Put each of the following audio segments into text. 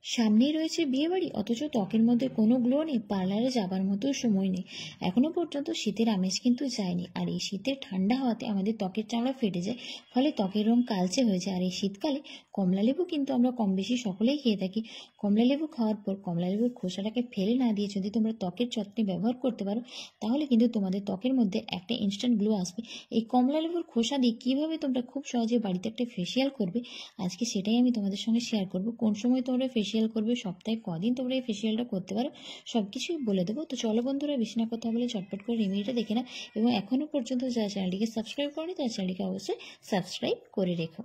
সামনেই রয়েছে বিয়েবাড়ি, অথচ ত্বকের মধ্যে কোনো গ্লো নেই, পার্লারে যাবার মতো সময় নেই। এখনো পর্যন্ত শীতের আমেজ কিন্তু যায়নি। আর এই শীতের ঠান্ডা হাওয়াতে আমাদের ত্বকের চামড়া ফেটে যায়, ফলে ত্বকের রং কালচে হয়ে যায়। আর এই শীতকালে কমলা লেবু কিন্তু আমরা কম বেশি সকলেই খেয়ে থাকি। কমলা লেবু খাওয়ার পর কমলা লেবুর খোসাটাকে ফেলে না দিয়ে যদি তোমরা ত্বকের যত্নে ব্যবহার করতে পারো, তাহলে কিন্তু তোমাদের ত্বকের মধ্যে একটা ইনস্ট্যান্ট গ্লো আসবে। এই কমলা লেবুর খোসা দিয়ে কীভাবে তোমরা খুব সহজে বাড়িতে একটা ফেসিয়াল করবে, আজকে সেটাই আমি তোমাদের সঙ্গে শেয়ার করব। কোন সময় তোমরা ফেসিয়াল করবে, সপ্তাহে কদিন তোমরা এই ফেসিয়ালটা করতে পারো, সব কিছুই বলে দেবো। তো চলো বন্ধুরা, বেশি না কথা বলে চটপট করে রেমেডিটা দেখে না। এবং এখনও পর্যন্ত যারা চ্যানেলটিকে সাবস্ক্রাইব করেনি, তার চ্যানেলটিকে অবশ্যই সাবস্ক্রাইব করে রেখো।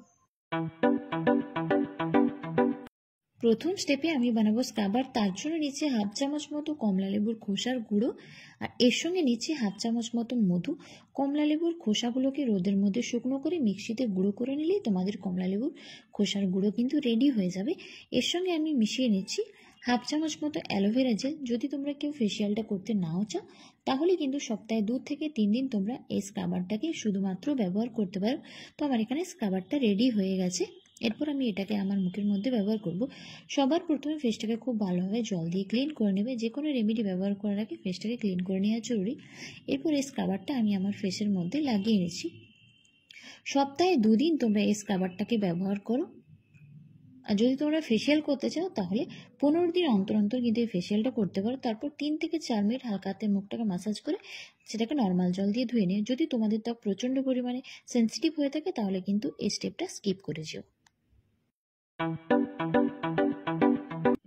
প্রথম স্টেপে আমি বানাবো স্ক্রাবার। তার জন্য নিচে হাফ চামচ মতো কমলা লেবুর খোসার গুঁড়ো, আর এর সঙ্গে নিচে হাফ চামচ মতো মধু। কমলা লেবুর খোসাগুলোকে রোদের মধ্যে শুকনো করে মিক্সিতে গুঁড়ো করে নিলেই তোমাদের কমলা লেবুর খোসার গুঁড়ো কিন্তু রেডি হয়ে যাবে। এর সঙ্গে আমি মিশিয়ে নিচ্ছি হাফ চামচ মতো অ্যালোভেরা জেল। যদি তোমরা কেউ ফেসিয়ালটা করতে নাও চাও, তাহলে কিন্তু সপ্তাহে 2 থেকে 3 দিন তোমরা এই স্ক্রাবারটাকে শুধুমাত্র ব্যবহার করতে পারো। তো আমার এখানে স্ক্রাবারটা রেডি হয়ে গেছে। এরপর আমি এটাকে আমার মুখের মধ্যে ব্যবহার করব। সবার প্রথমে ফেসটাকে খুব ভালোভাবে জল দিয়ে ক্লিন করে নেবে। যে কোনো রেমেডি ব্যবহার করার আগে ফেসটাকে ক্লিন করে নেওয়া জরুরি। এরপর এই স্ক্রাবারটা আমি আমার ফেসের মধ্যে লাগিয়ে নিচ্ছি। সপ্তাহে 2 দিন তোমরা এই স্ক্রাবারটাকে ব্যবহার করো। আর যদি তোমরা ফেসিয়াল করতে চাও, তাহলে 15 দিন অন্তর অন্তর কিন্তু এই ফেসিয়ালটা করতে পারো। তারপর 3 থেকে 4 মিনিট হালকা হাতে মুখটাকে ম্যাসাজ করে সেটাকে নর্মাল জল দিয়ে ধুয়ে নিও। যদি তোমাদের ত্বক প্রচণ্ড পরিমাণে সেন্সিটিভ হয়ে থাকে, তাহলে কিন্তু এই স্টেপটা স্কিপ করে যেও।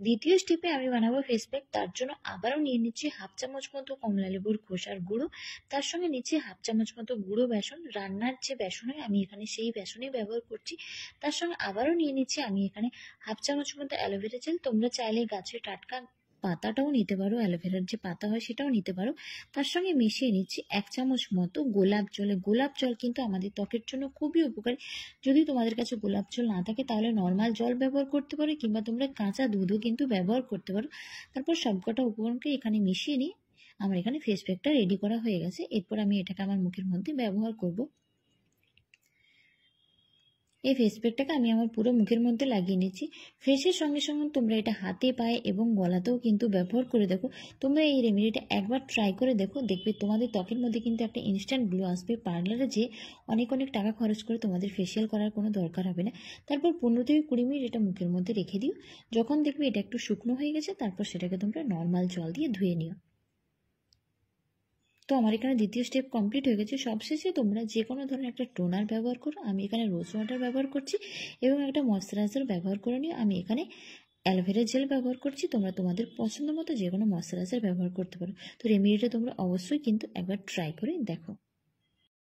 দ্বিতীয় স্টেপে আমি বানাবো ফেস প্যাক। তার জন্য আবারও নিয়ে নিচ্ছি হাফ চামচ মতো কমলা লেবুর খোসার গুঁড়ো, তার সঙ্গে নিচ্ছি হাফ চামচ মতো গুঁড়ো বেসন। রান্নার যে বেসন হয়, আমি এখানে সেই বেসনই ব্যবহার করছি। তার সঙ্গে আবারও নিয়ে নিচ্ছি আমি এখানে হাফ চামচ মতো অ্যালোভেরা জেল। তোমরা চাইলে গাছের টাটকা পাতাটাও নিতে পারো, অ্যালোভেরার যে পাতা হয় সেটাও নিতে পারো। তার সঙ্গে মিশিয়ে নিচ্ছি 1 চামচ মতো গোলাপ জল। গোলাপ জল কিন্তু আমাদের ত্বকের জন্য খুবই উপকারী। যদি তোমাদের কাছে গোলাপ জল না থাকে, তাহলে নর্মাল জল ব্যবহার করতে পারো, কিংবা তোমরা কাঁচা দুধও কিন্তু ব্যবহার করতে পারো। তারপর সবকটা উপকরণকে এখানে মিশিয়ে নিয়ে আমার এখানে ফেস প্যাকটা রেডি করা হয়ে গেছে। এরপর আমি এটাকে আমার মুখের মধ্যে ব্যবহার করব। এই ফেস প্যাকটাকে আমি আমার পুরো মুখের মধ্যে লাগিয়ে নিচ্ছি। ফেসের সঙ্গে সঙ্গে তোমরা এটা হাতে, পায়ে এবং গলাতেও কিন্তু ব্যবহার করে দেখো। তোমরা এই রেমেডিটা একবার ট্রাই করে দেখো, দেখবে তোমাদের ত্বকের মধ্যে কিন্তু একটা ইনস্ট্যান্ট গ্লো আসবে। পার্লারে যে অনেক টাকা খরচ করে তোমাদের ফেসিয়াল করার কোনো দরকার হবে না। তারপর 15 থেকে 20 মিনিট এটা মুখের মধ্যে রেখে দিও। যখন দেখবে এটা একটু শুকনো হয়ে গেছে, তারপর সেটাকে তোমরা নর্মাল জল দিয়ে ধুয়ে নিও। তো আমার এখানে দ্বিতীয় স্টেপ কমপ্লিট হয়ে গেছে। সবশেষে তোমরা যে কোনো ধরনের একটা টোনার ব্যবহার করো। আমি এখানে রোজ ওয়াটার ব্যবহার করছি এবং একটা ময়শ্চারাইজার ব্যবহার করে নিও। আমি এখানে অ্যালোভেরা জেল ব্যবহার করছি। তোমরা তোমাদের পছন্দ মতো যে কোনো ময়শ্চারাইজার ব্যবহার করতে পারো। তো রেমেডিটা তোমরা অবশ্যই কিন্তু একবার ট্রাই করে দেখো।